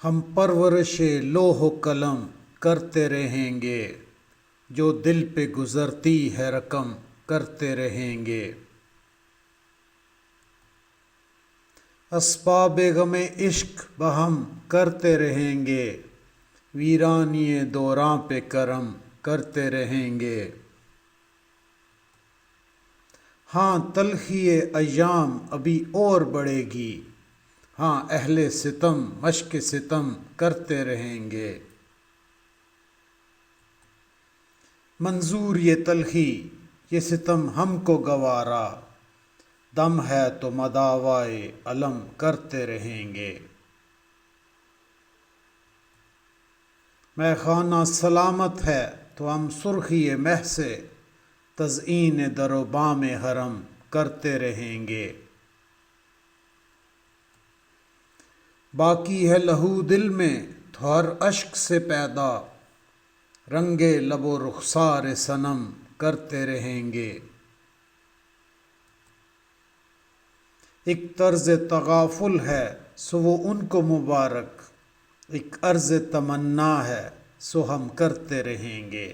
ہم پرورش لوح و قلم کرتے رہیں گے، جو دل پہ گزرتی ہے رقم کرتے رہیں گے۔ اسباب غم عشق بہم کرتے رہیں گے، ویرانی دوراں پہ کرم کرتے رہیں گے۔ ہاں تلخی ایام ابھی اور بڑھے گی، ہاں اہل ستم مشق ستم کرتے رہیں گے۔ منظور یہ تلخی یہ ستم ہم کو گوارا، دم ہے تو مداوائے الم کرتے رہیں گے۔ مے خانہ سلامت ہے تو ہم سرخی مہ سے تزئین در و بام حرم کرتے رہیں گے۔ باقی ہے لہو دل میں تو ہر اشک سے پیدا، رنگے لب و رخسار صنم کرتے رہیں گے۔ ایک طرز تغافل ہے سو وہ ان کو مبارک، ایک عرض تمنا ہے سو ہم کرتے رہیں گے۔